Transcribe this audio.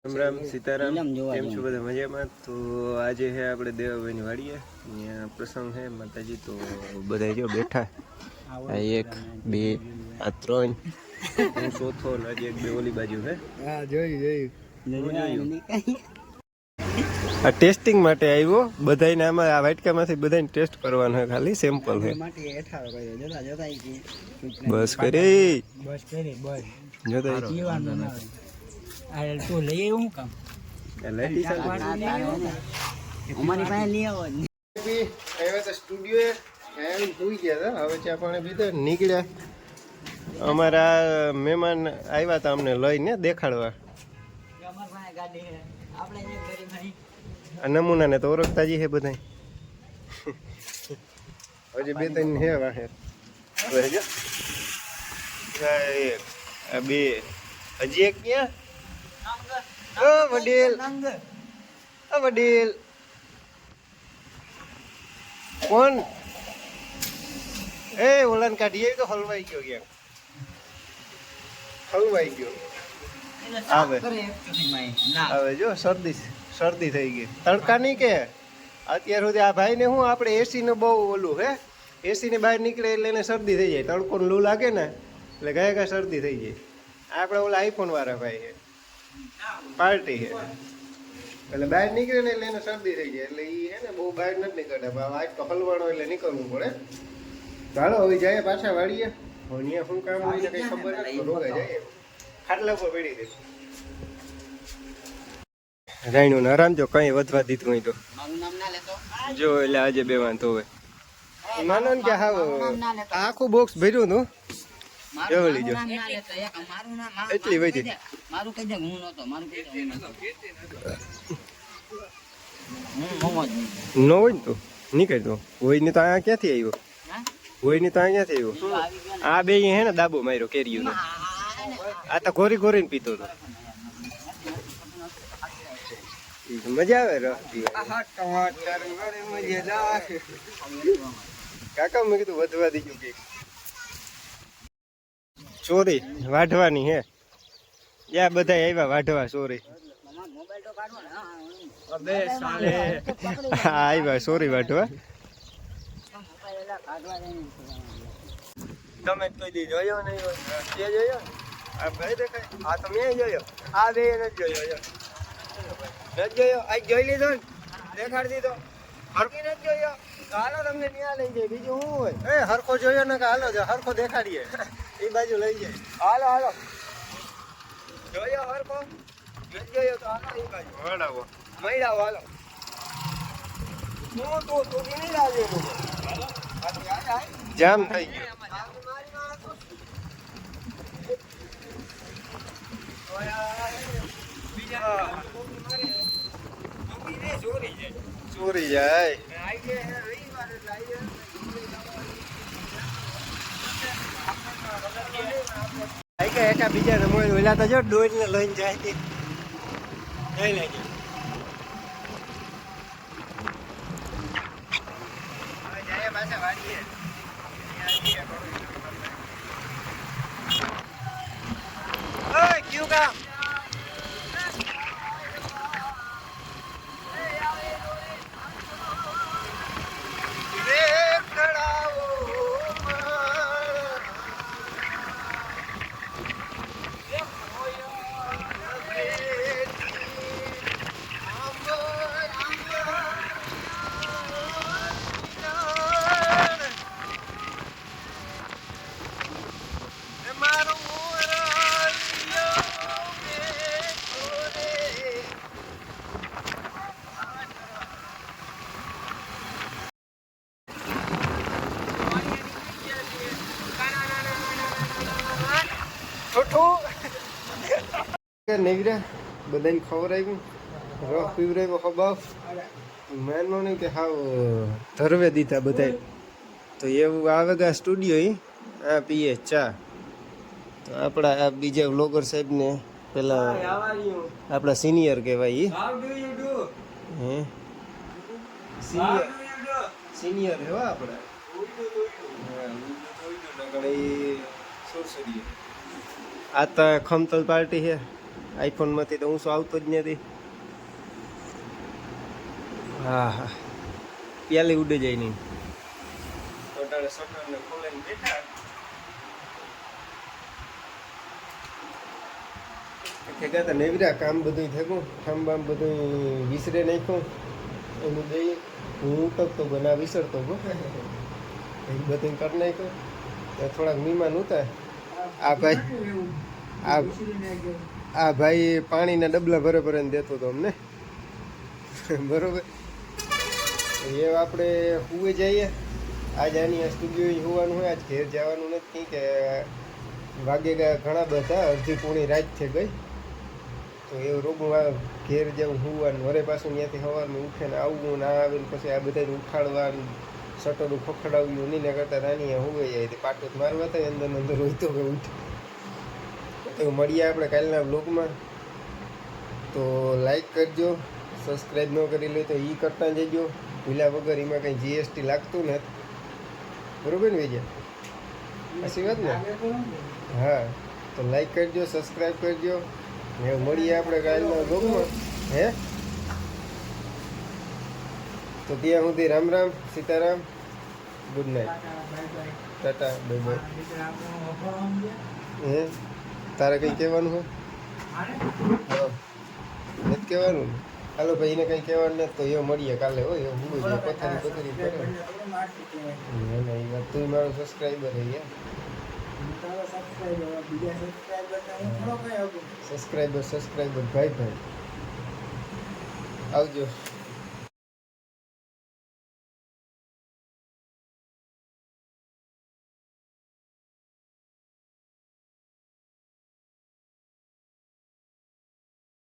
રામ રામ સીતારામ, કેમ છો બધા મજામાં? તો આજે છે આપણે દેવાભાઈની વાડીએ, અહીંયા પ્રસંગ છે માતાજી, તો બધા જો બેઠા. આ 1 2 આ 3 હું ચોથો ને આજે 1 2 ઓલી બાજુ છે. હા જોયું. આ ટેસ્ટિંગ માટે આવ્યો બધાને, આમાં આ વાટકામાંથી બધાને ટેસ્ટ કરવાનો છે, ખાલી સેમ્પલ છે. બસ કરી જોતા તો લઈ હું કામ અમારી પાસે લઈ આવો સ્ટુડિયો ભૂઈ ગયા હતા. હવે ચા પાણી પીધા નીકળ્યા. અમારા મહેમાન આવ્યા હતા અમને લઈને દેખાડવા. આ નમૂનાને તો ઓળખતા જ છે બધા. હજી 2 3 છે વાહે. આ 2 હજી એક ક્યાં? વડીલ કોણ? એ ઓલાને કાઢીએ તો હલવાઈ ગયો ક્યાંક. હલવાઈ ગયો. આવે જો શરદી થઈ ગઈ. તડકા નહીં કે અત્યાર સુધી આ ભાઈ ને શું આપણે એસી ને બહુ ઓલું હે, એસી ને બહાર નીકળે એટલે એને શરદી થઈ જાય. તડકો લૂ લાગે ને એટલે ગયા શરદી થઈ જાય. આપણે ઓલા આઈફોન વાળા ભાઈ છે, પાર્ટી છે એટલે બહાર નીકળે ને એટલે એને શરદી થઈ જાય. એટલે એ હે ને બહુ બહાર નથી નીકળતા. આજ તો હલવાનો એટલે નીકળવું પડે. ચાલો હવે જાય પાછા વાળીએ. અહીંયા શું કામ હોય કઈ ખબર નથી, રોગાઈ જાય. ખાટલા પર પડી દે રાયણું ને આરામ. જો કઈ વધવા દીધું હોય તો જો એટલે આજે 2 વાંધો હોય. માનો ને કે હાવ આખું બોક્સ ભર્યું હતું. જોઈ જો એટલી વધી મારું કહી દે હું નતો મારું કહી દે નો હોય ને તો નીકળ તો હોય ને તો અહીંયા ક્યાંથી આવ્યો? હોય ને તો અહીંયા ક્યાંથી આવ્યો? આ 2 હે ને દાબો માર્યો કેરીયું. આ તો ગોરી ગોરીને પીતો હતો. મજા આવે રહતી. કાકા મેં કીધું વધવા દીધું કે ચોરી વાઢવાની હે. યા બધા આવ્યા વાઢવા ચોરી. આવ્યા ચોરી વાઢવા. તમે કોઈ દી જોયો નહીં હોય? જોયો આ ભાઈ દેખાય. આ તો મેં જોયો. આ 2 નથી જોયો. નથી જોયો. આ જોઈ લીધો ને, દેખાડી દીધો. હરખી નથી જોયો. હાલો તમને ત્યાં લઈ જાય. બીજું શું હોય? એ હરખો જોયો ને કે હાલો હરખો દેખાડીએ એ બાજુ લઈ જાય. હાલો જોયો હરખો? નથી જોયો તો હાલો એ બાજુ વળાવો મૈડાવો. હાલો તું નહીં લાગે જામ થઈ ગયો. ચોરી જાય. એકા બીજા ને મોય ઓલા તો જો ડોર ને લઈને જાય તે લઈ લેજે. હવે જાય પાછા વાડીએ. ઓય ક્યું કામ? નેવરા બધાને ખવડાવ્યું, રસ પીવડાવ્યો. ખબાવ માનો નહીં કે હાવ ધરવે દીધા બધા. તો એવું આવે કે સ્ટુડિયો આ પીએ ચા. તો આપણા આ બીજા વ્લોગર સાહેબને પેલા આપણા સિનિયર કહેવાય. હે સિનિયર એવા આપણા આ તો ખમતલ પાર્ટી છે. આઈફોનમાંથી તો ઊંચો આવતો જ નથી. હા હા પ્યાલી ઉડે જાય નહીં. અટાણે શટરને ખોલીને બેઠા. ખેગાતા નેવરા કામ બધું થયું, કામ બામ બધું વિસરે નાખ્યું. એનું જઈએ હું ઉતરતો ગયો ના વિસરતો ગયો એ બધું કરી નાખ્યું. થોડાક મહેમાન ઉતા. આ ભાઈ પાણીના ડબલા ભરે ભરીને દેતો હતો અમને. બરોબર એ આપણે હુએ જઈએ. આજ આની આ સ્ટુડિયો હોવાનું હોય. આજ ઘેર જવાનું નથી કે વાગે ગયા ઘણા બધા, અડધી પૂણી રાત થઈ ગઈ. તો એવું રોગું ઘેર જવું હોવાનું, વરે પાછું ત્યાંથી સવારમાં ઉઠીને આવવું, ના આવીને પછી આ બધાને ઉઠાડવાનું, શટરું ખખડાવ્યું નહીં કરતા રાનીએ હુવે જાય પાટો મારવા થાય અંદર અંદર હોય તો ઉઠ. તો મળીએ આપણે કાલના બ્લોગમાં. તો લાઈક કરજો, સબસ્ક્રાઈબ ન કરી લે તો એ કરતા જજો ભૂલા વગર. એમાં કંઈ જીએસટી લાગતું નથી, બરોબર ને વિજય? સાચી વાત ને? હા તો લાઈક કરજો, સબસ્ક્રાઈબ કરજો. હવે મળીએ આપણે કાલના બ્લોગમાં. હે તો ત્યાં સુધી Ram Ram, Sitaram, good night, Tata, bye bye. હે તારે કંઈ કહેવાનું હોય? હા નથી કહેવાનું ને? હાલો ભાઈ એને કંઈ કહેવાનું નથી તો એ મળીએ કાલે. હોય એવું હું પથારી પથારી કરે ના એ વાત તું મારો સબસ્ક્રાઈબર રહી ગયા. સબસ્ક્રાઈબર ભાઈ આવજો.